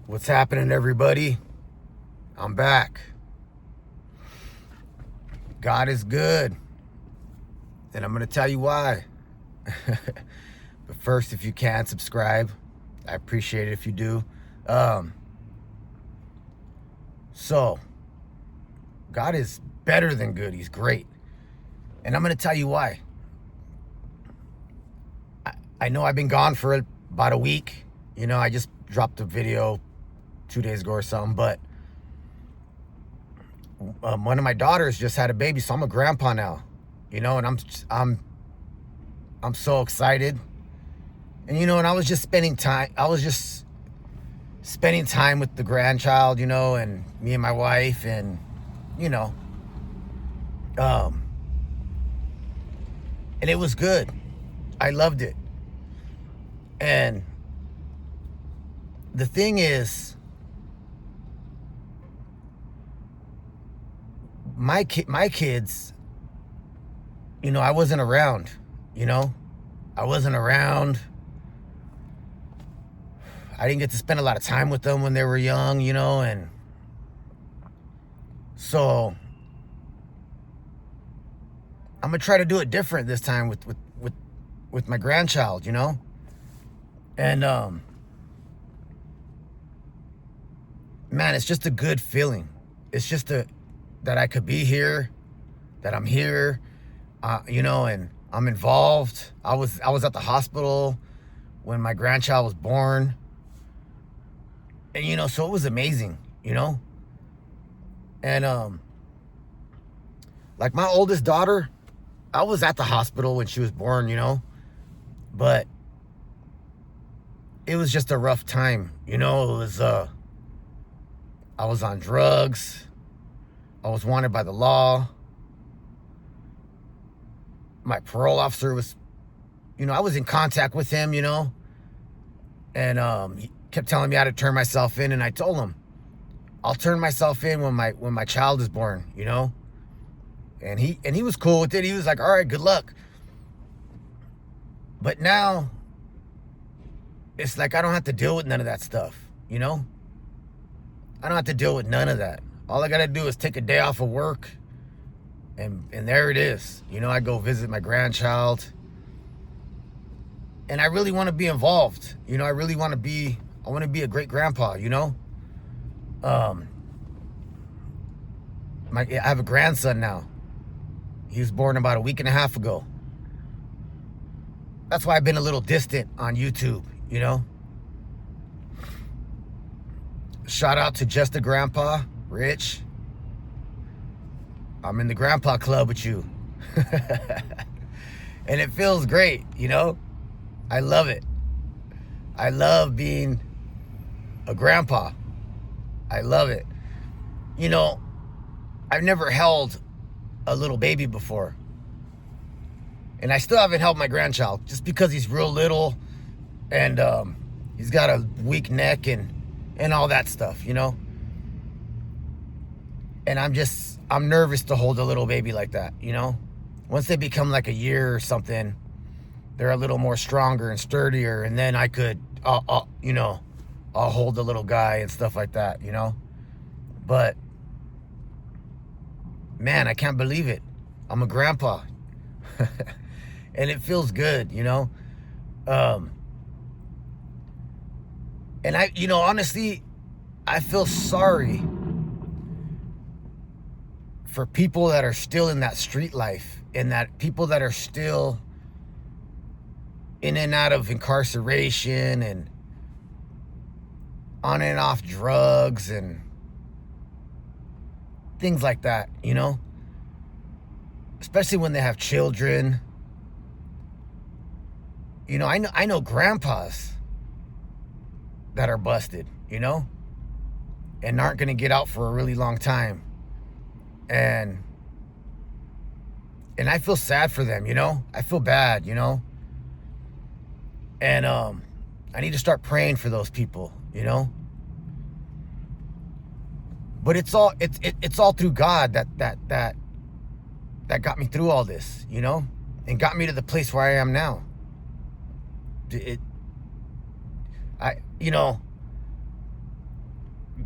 What's happening, everybody? I'm back. God is good, and I'm going to tell you why. But first, if you can, subscribe. I appreciate it if you do. So, God is better than good. He's great. And I'm going to tell you why. I know I've been gone for about a week. I just dropped a video 2 days ago or something, but one of my daughters just had a baby, so I'm a grandpa now, and I'm so excited. And I was just spending time with the grandchild, and me and my wife, and and it was good. I loved it. And the thing is, my kids, I wasn't around, I wasn't around. I didn't get to spend a lot of time with them when they were young, and so I'm gonna try to do it different this time with my grandchild, and man, it's just a good feeling. It's just that I could be here, that I'm here, and I'm involved. I was at the hospital when my grandchild was born, and so it was amazing, and like my oldest daughter, I was at the hospital when she was born, but it was just a rough time, it was I was on drugs. I was wanted by the law. My parole officer was, I was in contact with him, and he kept telling me how to turn myself in, and I told him, I'll turn myself in when my child is born, and he was cool with it. He was like, all right, good luck. But now it's like I don't have to deal with none of that stuff, I don't have to deal with none of that. All I got to do is take a day off of work, and there it is. I go visit my grandchild, and I really want to be involved. I really want to be, I want to be a great grandpa, I have a grandson now. He was born about a week and a half ago. That's why I've been a little distant on YouTube, Shout out to Just a Grandpa, Rich. I'm in the grandpa club with you. And it feels great, I love it. I love being a grandpa. I love it. I've never held a little baby before. And I still haven't held my grandchild just because he's real little, and he's got a weak neck and all that stuff, And I'm nervous to hold a little baby like that, Once they become like a year or something, they're a little more stronger and sturdier, and then I could, I'll hold the little guy and stuff like that, But, man, I can't believe it. I'm a grandpa. And it feels good, And honestly, I feel sorry for people that are still in that street life, and that people that are still in and out of incarceration and on and off drugs and things like that, especially when they have children. I know grandpas that are busted, and aren't going to get out for a really long time. And I feel sad for them, I feel bad, and I need to start praying for those people, But it's all through God that got me through all this, and got me to the place where I am now.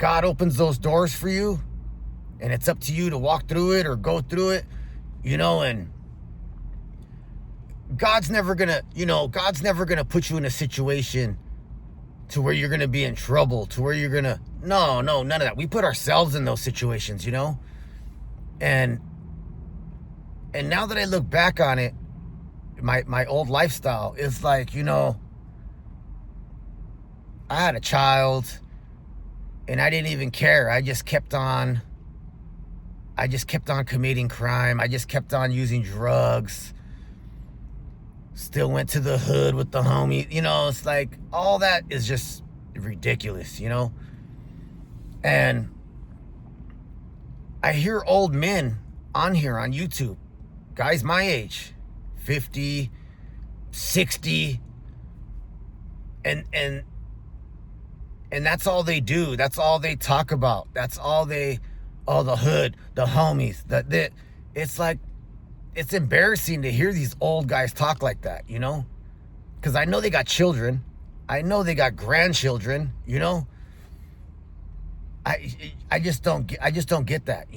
God opens those doors for you, and it's up to you to walk through it or go through it, and God's never gonna put you in a situation to where you're gonna be in trouble, to where you're gonna, no, none of that. We put ourselves in those situations, and now that I look back on it, my old lifestyle is like, I had a child and I didn't even care. I just kept on committing crime. I just kept on using drugs. Still went to the hood with the homie. It's like all that is just ridiculous, And I hear old men on here on YouTube, guys my age, 50, 60, and that's all they do. That's all they talk about. That's all the hood, the homies, it's like, it's embarrassing to hear these old guys talk like that, because I know they got children. I know they got grandchildren, I just don't get that,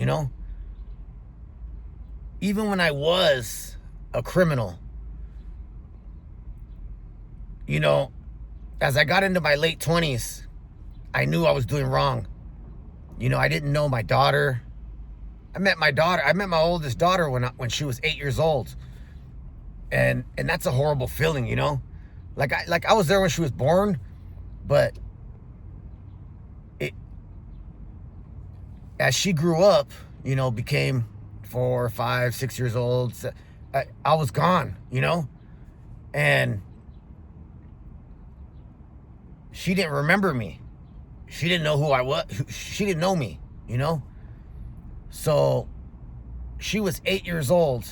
Even when I was a criminal, as I got into my late 20s, I knew I was doing wrong. I didn't know my daughter. I met my oldest daughter when she was 8 years old. And that's a horrible feeling, Like I was there when she was born, but as she grew up, became 4, 5, 6 years old, I was gone, and she didn't remember me. She didn't know who I was. She didn't know me, So she was 8 years old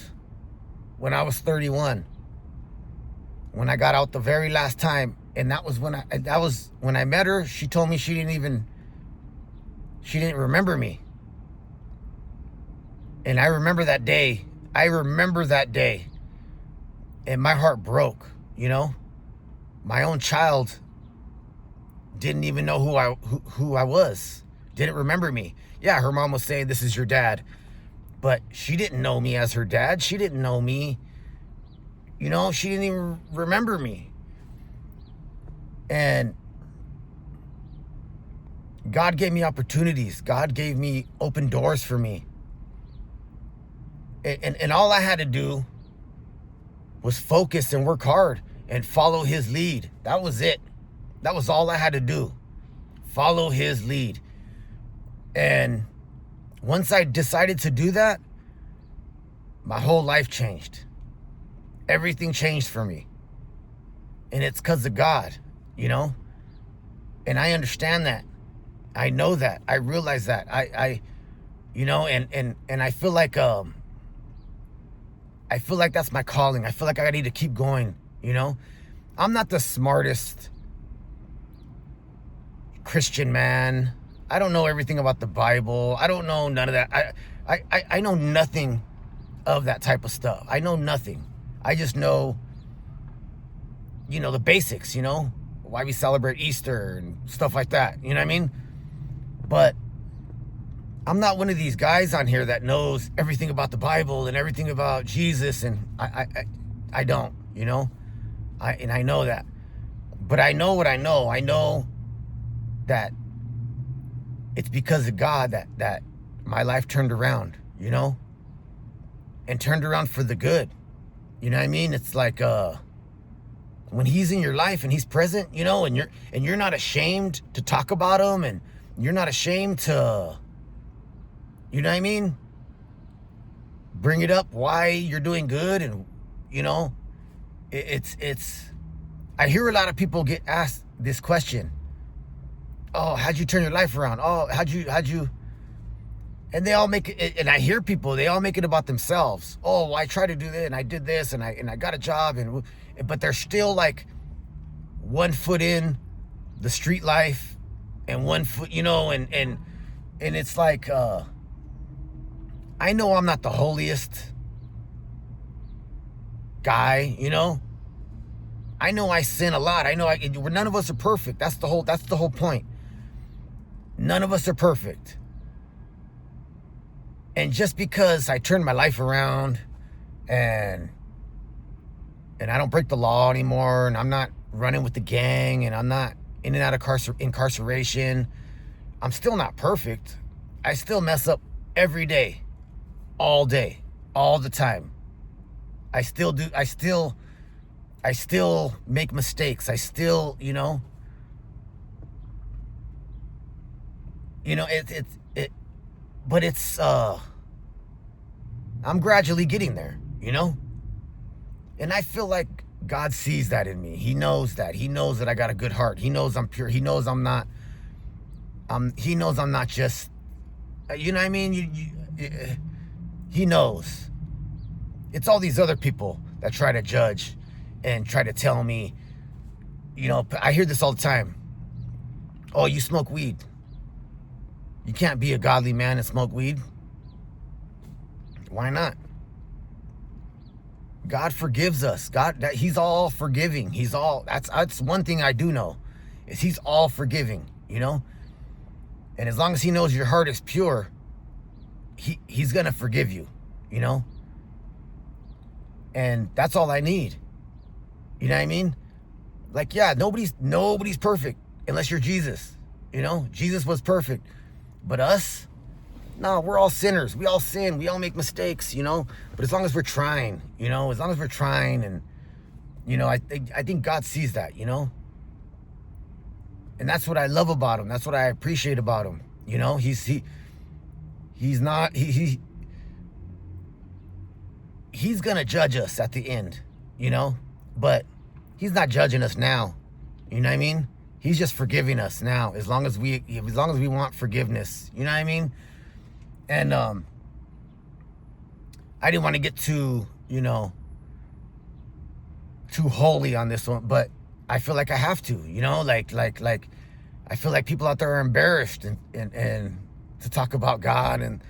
when I was 31. When I got out the very last time, and that was when I met her. She told me she didn't remember me. And I remember that day. And my heart broke, My own child didn't even know who I was. Didn't remember me. Yeah, her mom was saying, "This is your dad." But she didn't know me as her dad. She didn't know me. She didn't even remember me. And God gave me opportunities. God gave me open doors for me. And all I had to do was focus and work hard and follow his lead. That was it. That was all I had to do. Follow his lead. And once I decided to do that, my whole life changed. Everything changed for me. And it's because of God, And I understand that. I know that. I realize that. And I feel like that's my calling. I feel like I need to keep going, I'm not the smartest Christian man. I don't know everything about the Bible. I don't know none of that. I know nothing of that type of stuff. I know nothing. I just know, the basics, why we celebrate Easter and stuff like that. You know what I mean? But I'm not one of these guys on here that knows everything about the Bible and everything about Jesus. And I don't, I know that. But I know what I know. I know that it's because of God that my life turned around, and turned around for the good. You know what I mean? It's like when he's in your life and he's present, and you're not ashamed to talk about him, and you're not ashamed to, you know what I mean? Bring it up why you're doing good, and it's I hear a lot of people get asked this question. Oh, how'd you turn your life around? Oh, how'd you? And they all make it, and I hear people, they all make it about themselves. Oh, well, I tried to do this, and I did this, and I got a job, but they're still like 1 foot in the street life, and 1 foot, and it's like, I know I'm not the holiest guy, I know I sin a lot. I know none of us are perfect. That's the whole point. None of us are perfect. And just because I turned my life around and I don't break the law anymore, and I'm not running with the gang, and I'm not in and out of incarceration, I'm still not perfect. I still mess up every day, all the time. I still do. I still make mistakes. I still, but it's I'm gradually getting there, and I feel like God sees that in me. He knows that. He knows that I got a good heart. He knows I'm pure. He knows I'm not. He knows I'm not just. You know what I mean? He knows. It's all these other people that try to judge and try to tell me. I hear this all the time. Oh, you smoke weed. You can't be a godly man and smoke weed. Why not? God forgives us. He's all forgiving. That's one thing I do know, is He's all forgiving, And as long as He knows your heart is pure, He's gonna forgive you, And that's all I need. You know what I mean? Like, yeah, nobody's perfect unless you're Jesus. Jesus was perfect. But us, no, we're all sinners. We all sin. We all make mistakes, But as long as we're trying, and, I think God sees that, And that's what I love about Him. That's what I appreciate about Him. He's gonna judge us at the end, But He's not judging us now. You know what I mean? He's just forgiving us now, as long as we want forgiveness. You know what I mean? And I didn't want to get too holy on this one, but I feel like I have to. Like I feel like people out there are embarrassed and to talk about God and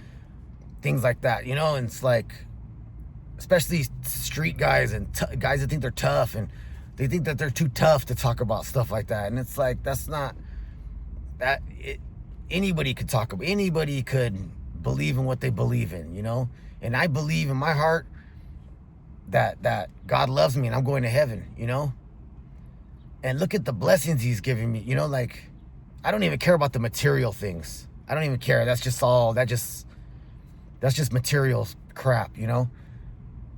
things like that. And it's like, especially street guys and guys that think they're tough, and they think that they're too tough to talk about stuff like that. And it's like, that's not that. Anybody could talk about. Anybody could believe in what they believe in, And I believe in my heart that God loves me and I'm going to heaven, And look at the blessings He's giving me, Like, I don't even care about the material things. I don't even care. That's just material crap,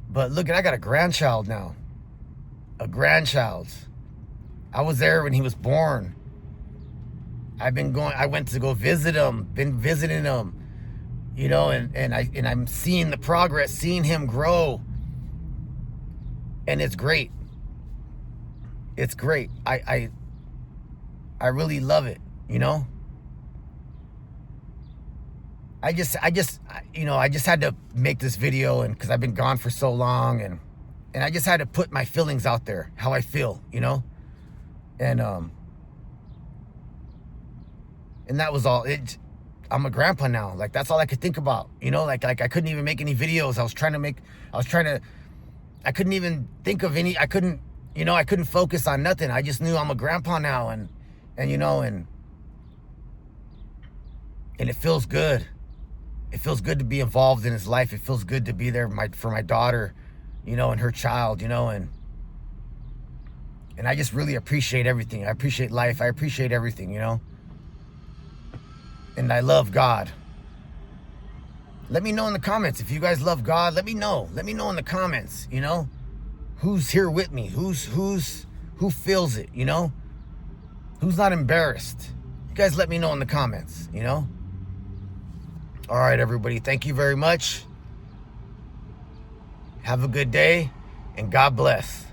But look, I got a grandchild now. A grandchild. I was there when he was born. I went to go visit him, been visiting him, and I'm seeing the progress, seeing him grow. And it's great. It's great. I really love it, I just had to make this video, and because I've been gone for so long, and I just had to put my feelings out there, how I feel, and that was all. I'm a grandpa now. Like, that's all I could think about, like I couldn't even make any videos. I couldn't even think of any. I couldn't focus on nothing. I just knew I'm a grandpa now, and it feels good. It feels good to be involved in his life. It feels good to be there for my daughter, and her child, and I just really appreciate everything. I appreciate life. I appreciate everything, and I love God. Let me know in the comments if you guys love God. Let me know. Let me know in the comments, who's here with me, who feels it, who's not embarrassed. You guys let me know in the comments, All right, everybody. Thank you very much. Have a good day, and God bless.